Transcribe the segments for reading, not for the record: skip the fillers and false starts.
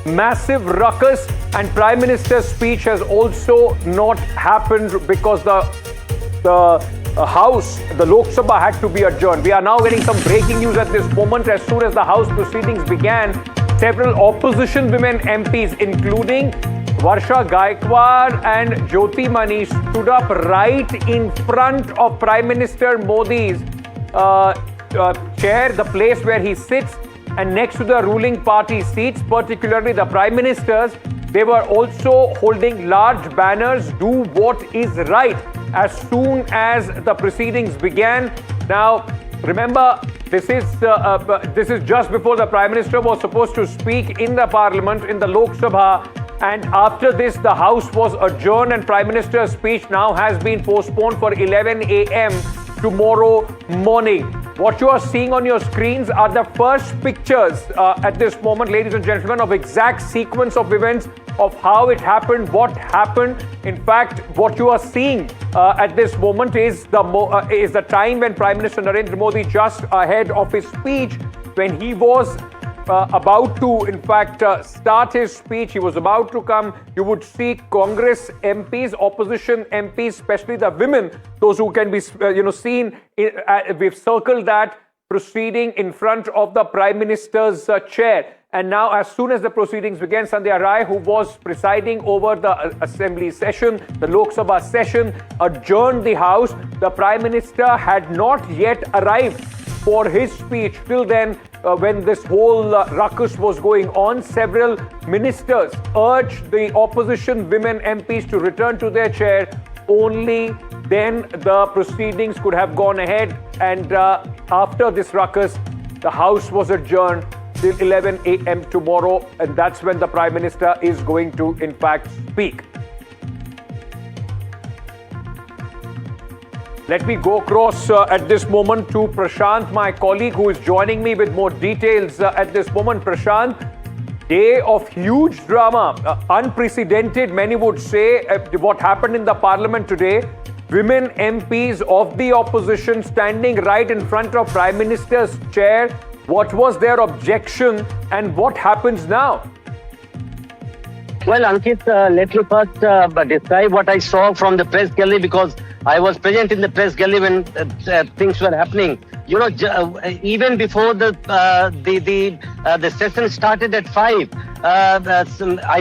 Massive ruckus, and Prime Minister's speech has also not happened because the House, the Lok Sabha, had to be adjourned. We are now getting some breaking news at this moment. As soon as the House proceedings began, several opposition women MPs, including Varsha Gaikwad and Jyotimani, stood up right in front of Prime Minister Modi's chair, the place where he sits, and next to the ruling party seats, particularly the Prime Ministers. They were also holding large banners, "Do what is right," as soon as the proceedings began. Now, remember, this is just before the Prime Minister was supposed to speak in the Parliament, in the Lok Sabha, and after this, the House was adjourned, and Prime Minister's speech now has been postponed for 11 a.m. tomorrow morning. What you are seeing on your screens are the first pictures at this moment, ladies and gentlemen, of exact sequence of events, of how it happened, what happened. In fact, what you are seeing at this moment is the time when Prime Minister Narendra Modi, just ahead of his speech, when he was about to, in fact, start his speech, he was about to come. You would see Congress MPs, opposition MPs, especially the women, those who can be, seen. We've circled that proceeding in front of the Prime Minister's chair. And now, as soon as the proceedings began, Sandhya Rai, who was presiding over the Assembly session, the Lok Sabha session, adjourned the House. The Prime Minister had not yet arrived for his speech. Till then, when this whole ruckus was going on, several ministers urged the opposition women MPs to return to their chair. Only then the proceedings could have gone ahead. And after this ruckus, the House was adjourned till 11 a.m. tomorrow. And that's when the Prime Minister is going to, in fact, speak. Let me go across at this moment to Prashant, my colleague, who is joining me with more details at this moment. Prashant, day of huge drama, unprecedented, many would say, what happened in the Parliament today. Women MPs of the opposition standing right in front of Prime Minister's chair. What was their objection and what happens now? Well, Ankit, let me first describe what I saw from the press gallery, because I was present in the press gallery when things were happening. Even before the session started at 5, I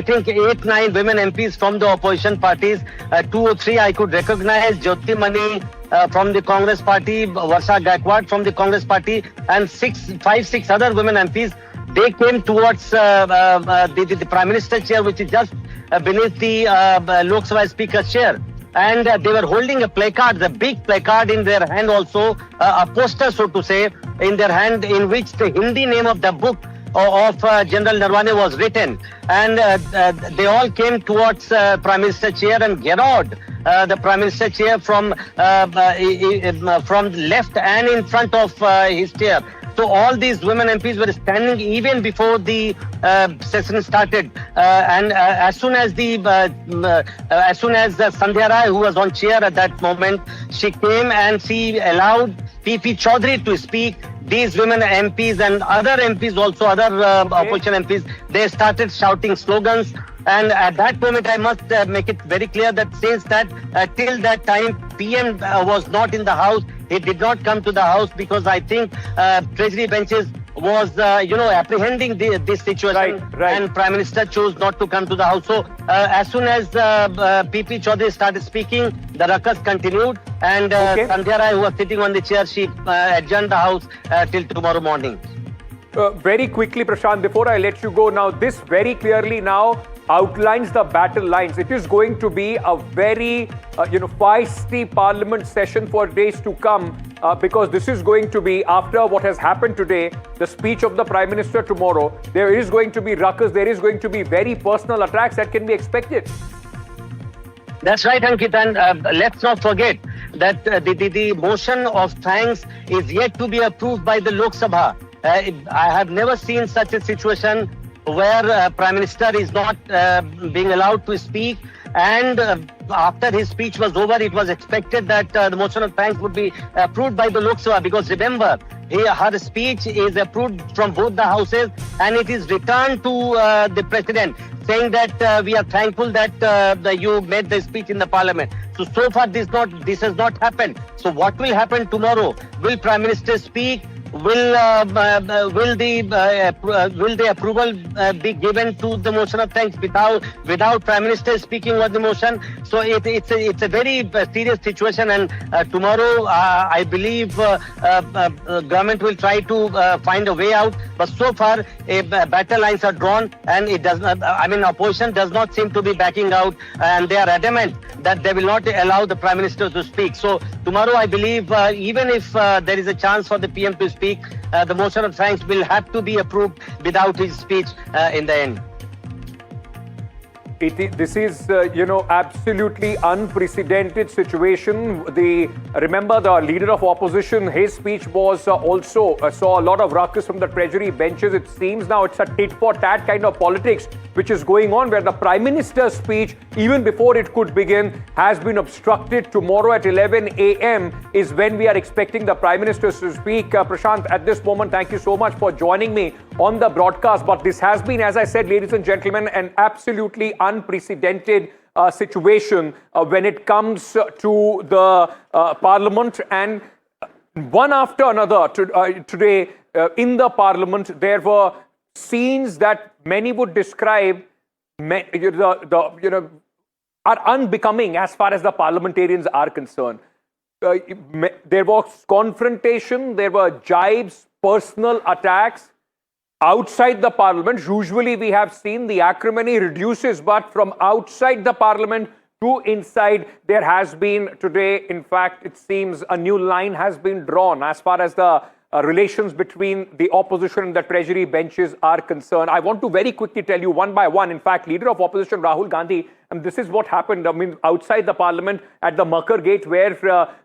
think 8-9 women MPs from the opposition parties, 2 or 3 I could recognize, Jyotimani from the Congress party, Varsha Gaikwad from the Congress party, and 5-6 other women MPs. They came towards the Prime Minister's chair, which is just beneath the Lok Sabha Speaker's chair. And they were holding a placard, a big placard in their hand also, a poster, so to say, in their hand, in which the Hindi name of the book of General Naravane was written. And they all came towards Prime Minister's chair and garroted the Prime Minister's chair from left and in front of his chair. So all these women MPs were standing even before the session started, and as soon as Sandhya Rai, who was on chair at that moment, she came and she allowed P.P. Chaudhary to speak. These women MPs and other MPs also, other opposition MPs, they started shouting slogans. And at that moment, I must make it very clear that since that till that time, PM was not in the House. He did not come to the House because I think Treasury benches was, apprehending this situation. Right. And Prime Minister chose not to come to the House. So as soon as P.P. Chaudhary started speaking, the ruckus continued. And Sandhya Rai, who was sitting on the chair, she adjourned the House till tomorrow morning. Very quickly, Prashant, before I let you go, now this very clearly now outlines the battle lines. It is going to be a very, feisty Parliament session for days to come, because this is going to be, after what has happened today, the speech of the Prime Minister tomorrow, there is going to be ruckus, there is going to be very personal attacks that can be expected. That's right, Ankit, and let's not forget that the motion of thanks is yet to be approved by the Lok Sabha. I have never seen such a situation where Prime Minister is not being allowed to speak, and after his speech was over, it was expected that the motion of thanks would be approved by the Lok Sabha, because remember, her speech is approved from both the houses and it is returned to the president, saying that we are thankful that you made the speech in the parliament. So far this has not happened. So what will happen tomorrow? Will Prime Minister speak? Will the approval be given to the motion of thanks without Prime Minister speaking on the motion? So it's a very serious situation, and tomorrow I believe government will try to find a way out. But so far battle lines are drawn, and it does not. I mean, opposition does not seem to be backing out, and they are adamant that they will not allow the Prime Minister to speak. So tomorrow, I believe, even if there is a chance for the PM to speak, the motion of thanks will have to be approved without his speech in the end. This is, absolutely unprecedented situation. Remember, the leader of opposition, his speech was also saw a lot of ruckus from the treasury benches. It seems now it's a tit-for-tat kind of politics which is going on, where the Prime Minister's speech, even before it could begin, has been obstructed. Tomorrow at 11 a.m. is when we are expecting the Prime Minister to speak. Prashant, at this moment, thank you so much for joining me on the broadcast. But this has been, as I said, ladies and gentlemen, an absolutely unprecedented situation when it comes to the Parliament. And one after another today in the Parliament, there were scenes that many would describe are unbecoming as far as the parliamentarians are concerned. There was confrontation, there were jibes, personal attacks outside the parliament. Usually we have seen the acrimony reduces, but from outside the parliament to inside, there has been today, in fact, it seems a new line has been drawn as far as the relations between the opposition and the treasury benches are concerned. I want to very quickly tell you one by one. In fact, leader of opposition Rahul Gandhi, and this is what happened, outside the parliament at the Makar Gate, where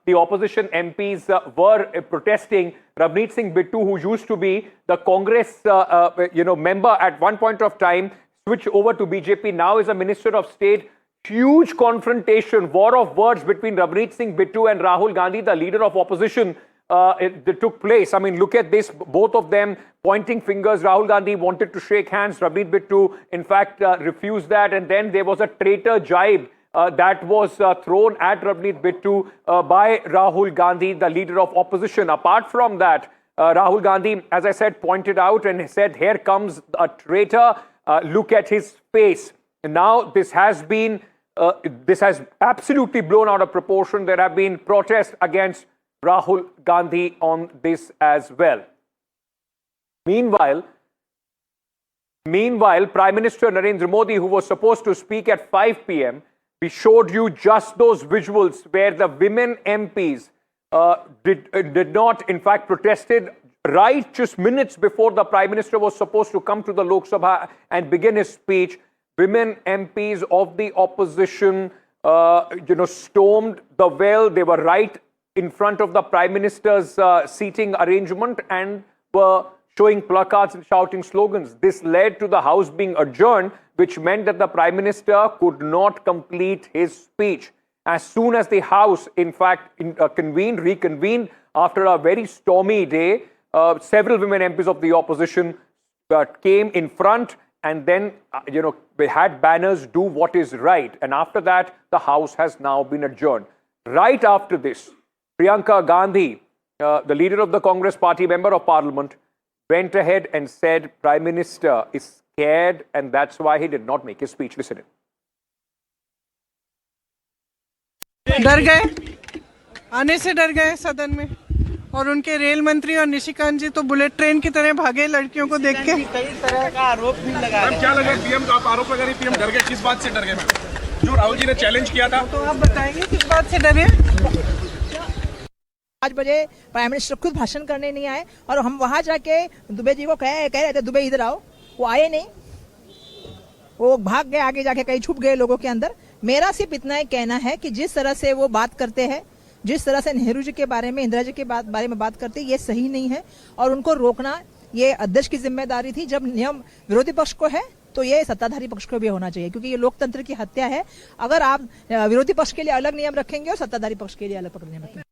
the opposition MPs were protesting. Ravneet Singh Bittu, who used to be the Congress member at one point of time, switched over to BJP, now is a Minister of State. Huge confrontation, war of words between Ravneet Singh Bittu and Rahul Gandhi, the leader of opposition. It took place. I mean, look at this, both of them pointing fingers. Rahul Gandhi wanted to shake hands. Ravneet Bittu, in fact, refused that. And then there was a traitor jibe that was thrown at Ravneet Bittu by Rahul Gandhi, the leader of opposition. Apart from that, Rahul Gandhi, as I said, pointed out and said, here comes a traitor. Look at his face. And now this has absolutely blown out of proportion. There have been protests against Rahul Gandhi on this as well. Meanwhile, Prime Minister Narendra Modi, who was supposed to speak at 5 p.m., we showed you just those visuals where the women MPs did not, in fact, protested right just minutes before the Prime Minister was supposed to come to the Lok Sabha and begin his speech. Women MPs of the opposition, stormed the well. They were right in front of the Prime Minister's seating arrangement and were showing placards and shouting slogans. This led to the House being adjourned, which meant that the Prime Minister could not complete his speech. As soon as the House, in fact, reconvened after a very stormy day, several women MPs of the opposition came in front and then, they had banners, do what is right. And after that, the House has now been adjourned. Right after this, Priyanka Gandhi, the leader of the Congress party, member of parliament, went ahead and said Prime Minister is scared and that's why he did not make his speech. Listen in. डर गए, आने से डर गए सदन में, और उनके रेल मंत्री और निशिकांत जी तो बुलेट ट्रेन की तरह भागे लड़कियों को देख के। कई तरह का आरोप भी लगा रहे हैं। क्या लगा पीएम का आप आरोप लगा रही, पीएम डर गए, किस बात से डर गए? जो राहुल जी ने चैलेंज किया था, तो आप बताएंगे किस बात से डरे? 5 बजे प्राइम मिनिस्टर खुद भाषण करने नहीं आए और हम वहां जाके दुबे जी को कह रहे थे दुबे इधर आओ, वो आए नहीं, वो भाग गए, आगे जाके कहीं छुप गए लोगों के अंदर। मेरा सिर्फ इतना ही कहना है कि जिस तरह से वो बात करते हैं, जिस तरह से नेहरू जी के बारे में, इंदिरा जी के बारे में बात करते हैं, ये सही नहीं है और उनको रोकना ये अध्यक्ष की जिम्मेदारी थी। जब नियम विरोधी पक्ष को है तो ये सत्ताधारी पक्ष को भी होना चाहिए, क्योंकि ये लोकतंत्र की हत्या है अगर आप विरोधी पक्ष के लिए अलग नियम रखेंगे और सत्ताधारी पक्ष के लिए अलग नियम रखेंगे।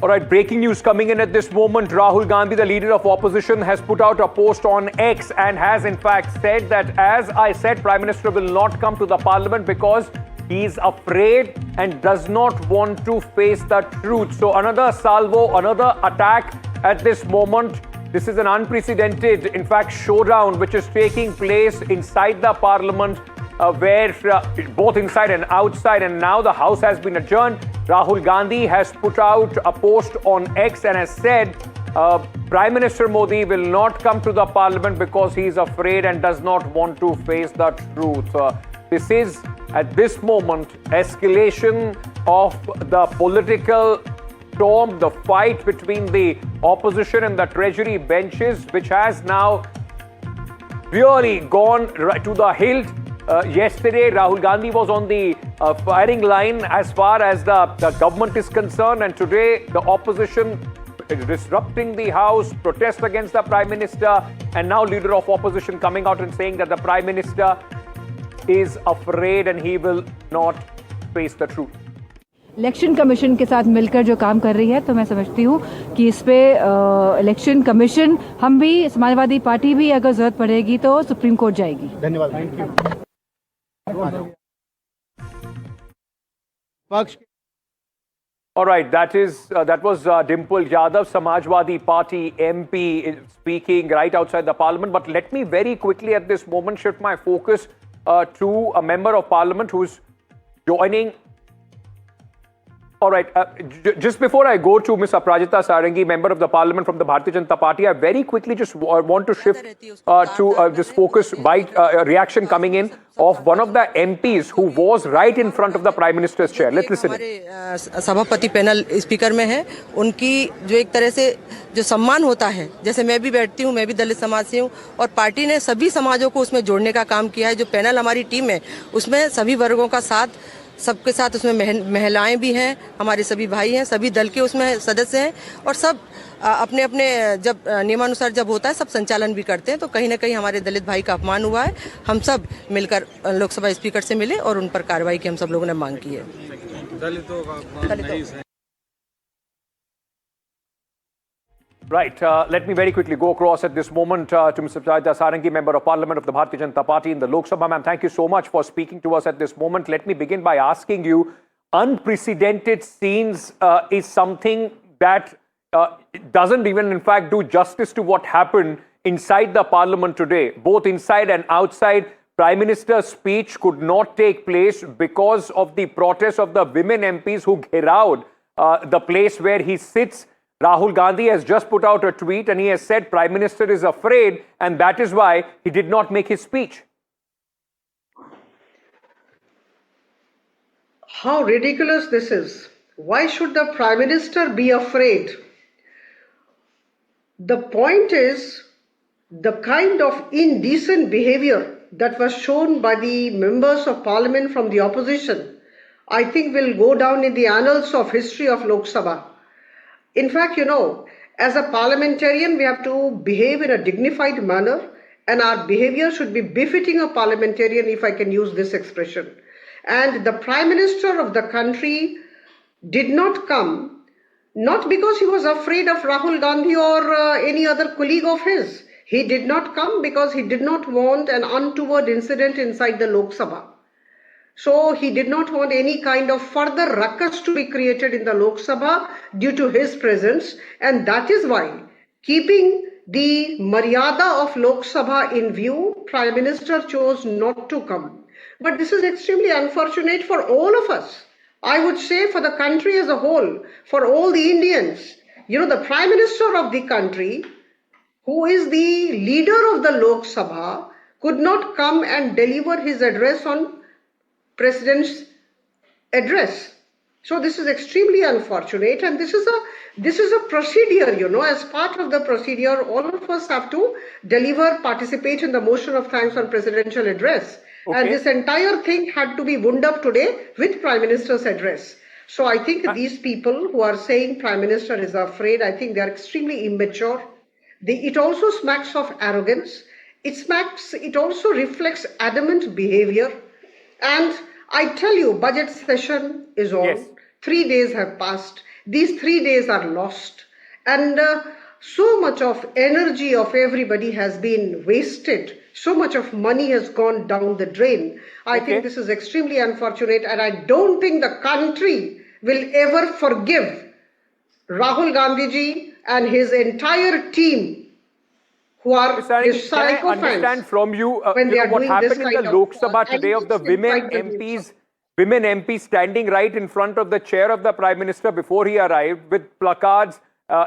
All right, breaking news coming in at this moment. Rahul Gandhi, the leader of opposition, has put out a post on X and has in fact said that, as I said, Prime Minister will not come to the parliament because he's afraid and does not want to face the truth. So another salvo, another attack at this moment. This is an unprecedented, in fact, showdown which is taking place inside the parliament, where both inside and outside, and now the house has been adjourned. Rahul Gandhi has put out a post on X and has said Prime Minister Modi will not come to the parliament because he is afraid and does not want to face the truth. This is, at this moment, escalation of the political storm, the fight between the opposition and the treasury benches, which has now really gone right to the hilt. Yesterday, Rahul Gandhi was on the firing line as far as the government is concerned, and today the opposition disrupting the house, protest against the Prime Minister, and now leader of opposition coming out and saying that the Prime Minister is afraid and he will not face the truth. Election commission के साथ मिलकर जो काम कर रही है, तो मैं समझती हूँ कि इस पे इलेक्शन कमीशन, हम भी, समाजवादी पार्टी भी, अगर जरूरत पड़ेगी तो सुप्रीम कोर्ट जाएगी। धन्यवाद। Thank you. All right, that was Dimple Yadav, Samajwadi Party MP, speaking right outside the parliament. But let me very quickly at this moment shift my focus to a member of parliament who's joining. All right, just before I go to Ms. Aparajita Sarangi, member of the parliament from the Bharatiya Janata Party, I very quickly just want to shift to this focus by reaction coming in of one of the MPs who was right in front of the Prime Minister's chair. Let's listen. सभापति panel speaker में है, उनकी जो एक तरह से जो सम्मान होता है, जैसे मैं भी बैठती हूँ, मैं भी दलित समाज से हूँ, और पार्टी ने सभी समाजों को उसमें जोड़ने का काम किया है। जो पैनल हमारी टीम है, उसमें सभी वर्गों का साथ, सबके साथ, उसमें महिलाएं भी हैं, हमारे सभी भाई हैं, सभी दल के उसमें सदस्य हैं, और सब अपने अपने जब नियमानुसार जब होता है सब संचालन भी करते हैं। तो कहीं ना कहीं हमारे दलित भाई का अपमान हुआ है। हम सब मिलकर लोकसभा स्पीकर से मिले और उन पर कार्रवाई की हम सब लोगों ने मांग की है। Right. Let me very quickly go across at this moment to Mr. Aparajita Sarangi, Member of Parliament of the Bharatiya Janata Party in the Lok Sabha. Ma'am, thank you so much for speaking to us at this moment. Let me begin by asking you, unprecedented scenes is something that doesn't even, in fact, do justice to what happened inside the Parliament today. Both inside and outside, Prime Minister's speech could not take place because of the protests of the women MPs who gheraud the place where he sits. Rahul Gandhi has just put out a tweet and he has said Prime Minister is afraid and that is why he did not make his speech. How ridiculous this is. Why should the Prime Minister be afraid? The point is, the kind of indecent behavior that was shown by the members of Parliament from the opposition, I think will go down in the annals of history of Lok Sabha. In fact, you know, as a parliamentarian, we have to behave in a dignified manner, and our behavior should be befitting a parliamentarian, if I can use this expression. And the Prime Minister of the country did not come, not because he was afraid of Rahul Gandhi or any other colleague of his. He did not come because he did not want an untoward incident inside the Lok Sabha. So he did not want any kind of further ruckus to be created in the Lok Sabha due to his presence, and that is why, keeping the Maryada of Lok Sabha in view, Prime Minister chose not to come. But this is extremely unfortunate for all of us. I would say for the country as a whole, for all the Indians. You know, the Prime Minister of the country, who is the leader of the Lok Sabha, could not come and deliver his address on President's address. So this is extremely unfortunate, and this is a procedure, you know. As part of the procedure, all of us have to participate in the motion of thanks on presidential address. Okay. And this entire thing had to be wound up today with Prime Minister's address. So I think these people who are saying Prime Minister is afraid, I think they are extremely immature. It also smacks of arrogance. It also reflects adamant behavior. And I tell you, budget session is on. Yes. 3 days have passed. These 3 days are lost. And so much of energy of everybody has been wasted. So much of money has gone down the drain. I think this is extremely unfortunate, and I don't think the country will ever forgive Rahul Gandhi ji and his entire team, who are his Can I sycophants. understand from you, when they are what doing happened this in the kind of, Lok Sabha today of the allegations women inside the Lok MPs, women MPs standing right in front of the chair of the Prime Minister before he arrived with placards.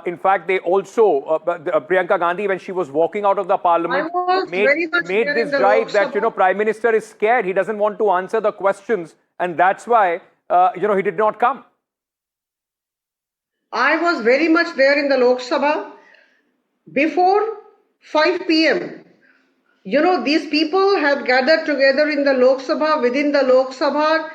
In fact, they also, Priyanka Gandhi, when she was walking out of the parliament, made this drive that, Prime Minister is scared. He doesn't want to answer the questions. And that's why, he did not come. I was very much there in the Lok Sabha before 5 p.m. These people had gathered together in the Lok Sabha, within the Lok Sabha,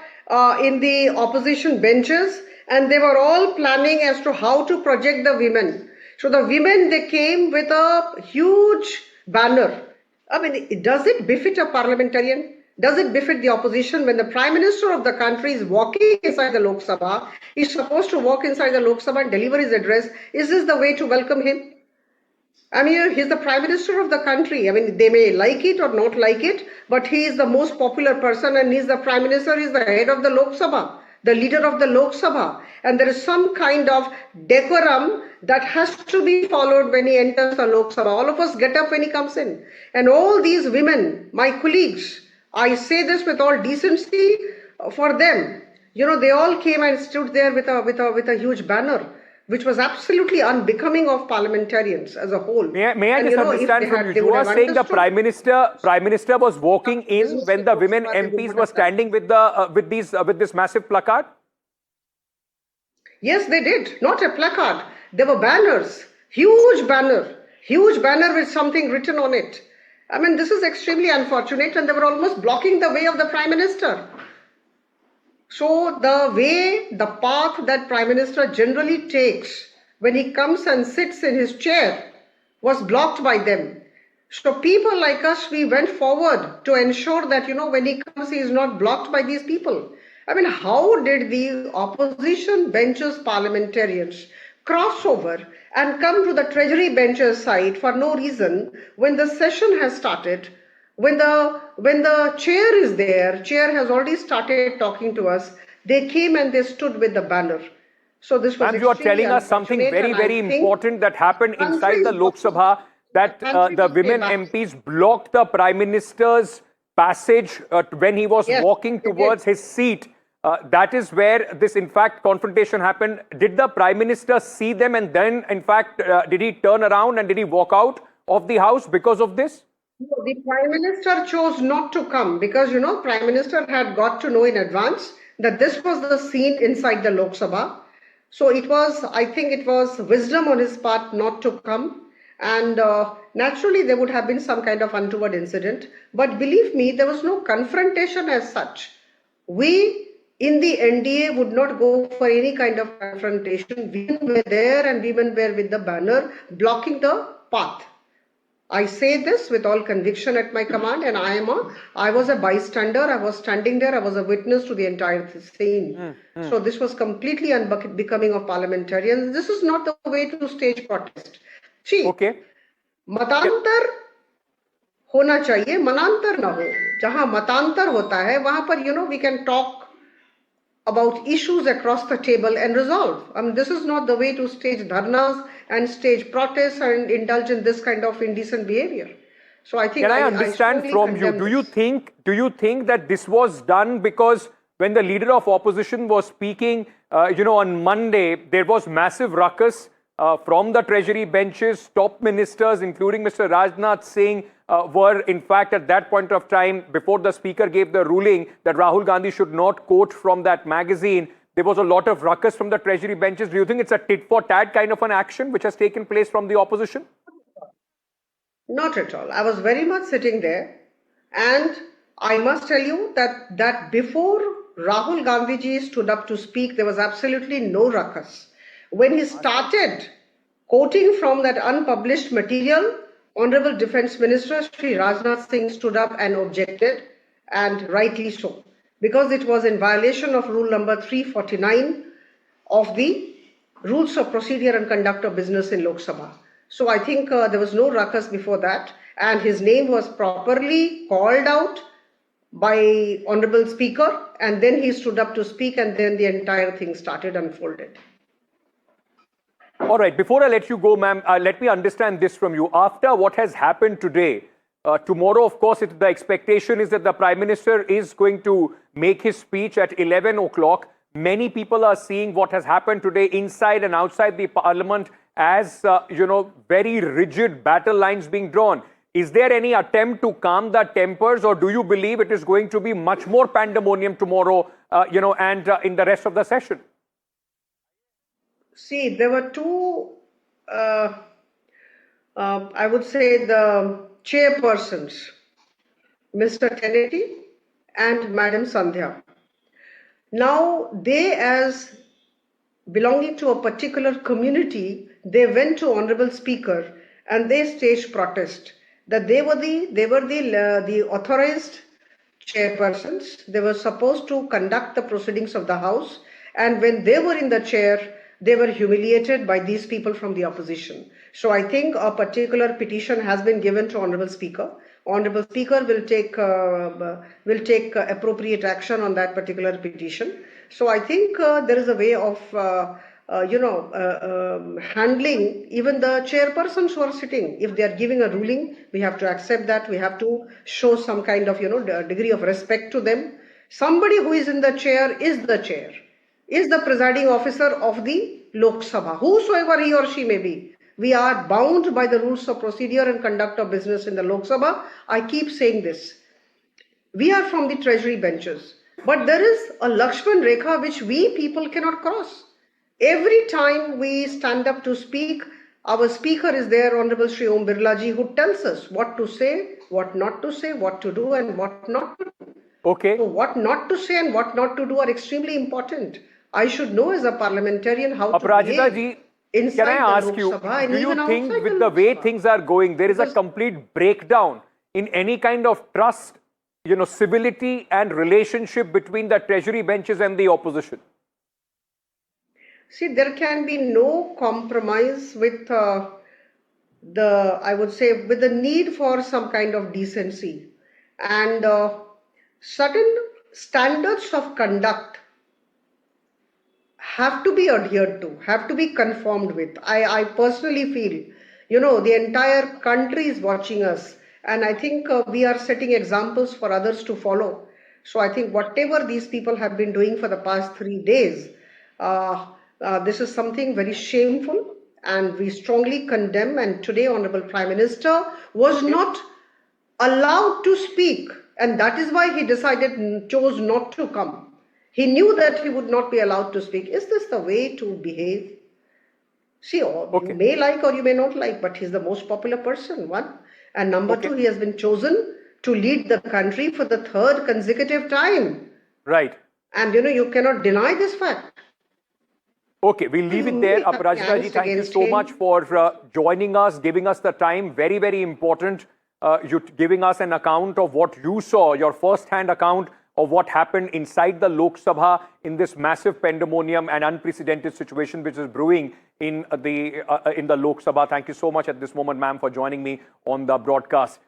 in the opposition benches, and they were all planning as to how to project the women. So the women, they came with a huge banner. I mean, does it befit a parliamentarian? Does it befit the opposition when the Prime Minister of the country is walking inside the Lok Sabha? He's supposed to walk inside the Lok Sabha and deliver his address. Is this the way to welcome him? I mean, he's the Prime Minister of the country. I mean, they may like it or not like it, but he is the most popular person, and he's the Prime Minister, he's the head of the Lok Sabha, the leader of the Lok Sabha. And there is some kind of decorum that has to be followed when he enters the Lok Sabha. All of us get up when he comes in. And all these women, my colleagues, I say this with all decency for them. They all came and stood there with a huge banner, which was absolutely unbecoming of parliamentarians as a whole. May I just understand from you? You are saying the Prime Minister was walking in when the women MPs were standing with this massive placard? Yes, they did. Not a placard. There were banners, huge banner with something written on it. I mean, this is extremely unfortunate, and they were almost blocking the way of the Prime Minister. So the path that Prime Minister generally takes when he comes and sits in his chair was blocked by them. So people like us, we went forward to ensure that, when he comes, he is not blocked by these people. I mean, how did the opposition benches parliamentarians cross over and come to the Treasury benches side for no reason when the session has started? When the chair is there, chair has already started talking to us, they came and they stood with the banner. So this was you are telling us something very, very important that happened inside the Lok Sabha, that the women MPs blocked the Prime Minister's passage when he was walking towards his seat. That is where this, in fact, confrontation happened. Did the Prime Minister see them, and then, in fact, did he turn around and did he walk out of the house because of this? No, the Prime Minister chose not to come because, Prime Minister had got to know in advance that this was the scene inside the Lok Sabha. So I think it was wisdom on his part not to come. And naturally, there would have been some kind of untoward incident. But believe me, there was no confrontation as such. We in the NDA would not go for any kind of confrontation. Women were there and women were with the banner blocking the path. I say this with all conviction at my command, and I was a bystander. I was standing there. I was a witness to the entire scene. So this was completely unbecoming of parliamentarians. This is not the way to stage protest. See, मतांतर होना चाहिए, मनांतर ना हो. जहां मतांतर होता है, वहां पर we can talk about issues across the table and resolve. I mean, this is not the way to stage dharnas and stage protests and indulge in this kind of indecent behavior. So I think Can I understand from you, do you think that this was done because when the leader of opposition was speaking, on Monday, there was massive ruckus from the treasury benches, top ministers, including Mr. Rajnath Singh, were in fact at that point of time, before the speaker gave the ruling that Rahul Gandhi should not quote from that magazine, there was a lot of ruckus from the treasury benches. Do you think it's a tit for tat kind of an action which has taken place from the opposition? Not at all. I was very much sitting there, and I must tell you that before Rahul Gandhi ji stood up to speak, there was absolutely no ruckus. When he started Quoting from that unpublished material, Honorable Defence Minister Shri Rajnath Singh stood up and objected, and rightly so, because it was in violation of rule number 349 of the Rules of Procedure and Conduct of Business in Lok Sabha. So I think there was no ruckus before that, and his name was properly called out by Honorable Speaker, and then he stood up to speak, and then the entire thing started unfolded. All right, before I let you go, ma'am, let me understand this from you. After what has happened today, tomorrow, of course, the expectation is that the Prime Minister is going to make his speech at 11 o'clock. Many people are seeing what has happened today inside and outside the Parliament as, very rigid battle lines being drawn. Is there any attempt to calm the tempers, or do you believe it is going to be much more pandemonium tomorrow, and in the rest of the session? See, there were two, I would say, the chairpersons, Mr. Kennedy and Madam Sandhya. Now, they, as belonging to a particular community, they went to Honorable Speaker and they staged protest that they were the authorized chairpersons. They were supposed to conduct the proceedings of the House, and when they were in the chair, they were humiliated by these people from the opposition. So I think a particular petition has been given to Honorable Speaker. Honorable Speaker will take appropriate action on that particular petition. So I think there is a way of handling even the chairpersons who are sitting. If they are giving a ruling, we have to accept that. We have to show some kind of degree of respect to them. Somebody who is in the chair, is the presiding officer of the Lok Sabha, whosoever he or she may be. We are bound by the rules of procedure and conduct of business in the Lok Sabha. I keep saying this. We are from the treasury benches, but there is a Lakshman Rekha which we people cannot cross. Every time we stand up to speak, our speaker is there, Honorable Shri Om Birla ji, who tells us what to say, what not to say, what to do and what not to do. Okay. So what not to say and what not to do are extremely important. I should know as a parliamentarian how to behave. Can I ask you, do you think with the way things are going, there is a complete breakdown in any kind of trust, civility and relationship between the treasury benches and the opposition? See, there can be no compromise with I would say, with the need for some kind of decency. And certain standards of conduct have to be adhered to, have to be conformed with. I personally feel, the entire country is watching us, and I think we are setting examples for others to follow. So I think whatever these people have been doing for the past 3 days, this is something very shameful, and we strongly condemn. And today, Honorable Prime Minister was not allowed to speak, and that is why he chose not to come. He knew that he would not be allowed to speak. Is this the way to behave? See, you may like or you may not like, but he's the most popular person, one. And number two, he has been chosen to lead the country for the 3rd consecutive time. Right. And you cannot deny this fact. Okay, we'll leave it there. Aparajita ji, thank you so much for joining us, giving us the time. Very, very important. You giving us an account of what you saw, your first-hand account of what happened inside the Lok Sabha in this massive pandemonium and unprecedented situation which is brewing in the Lok Sabha. Thank you so much at this moment, ma'am, for joining me on the broadcast.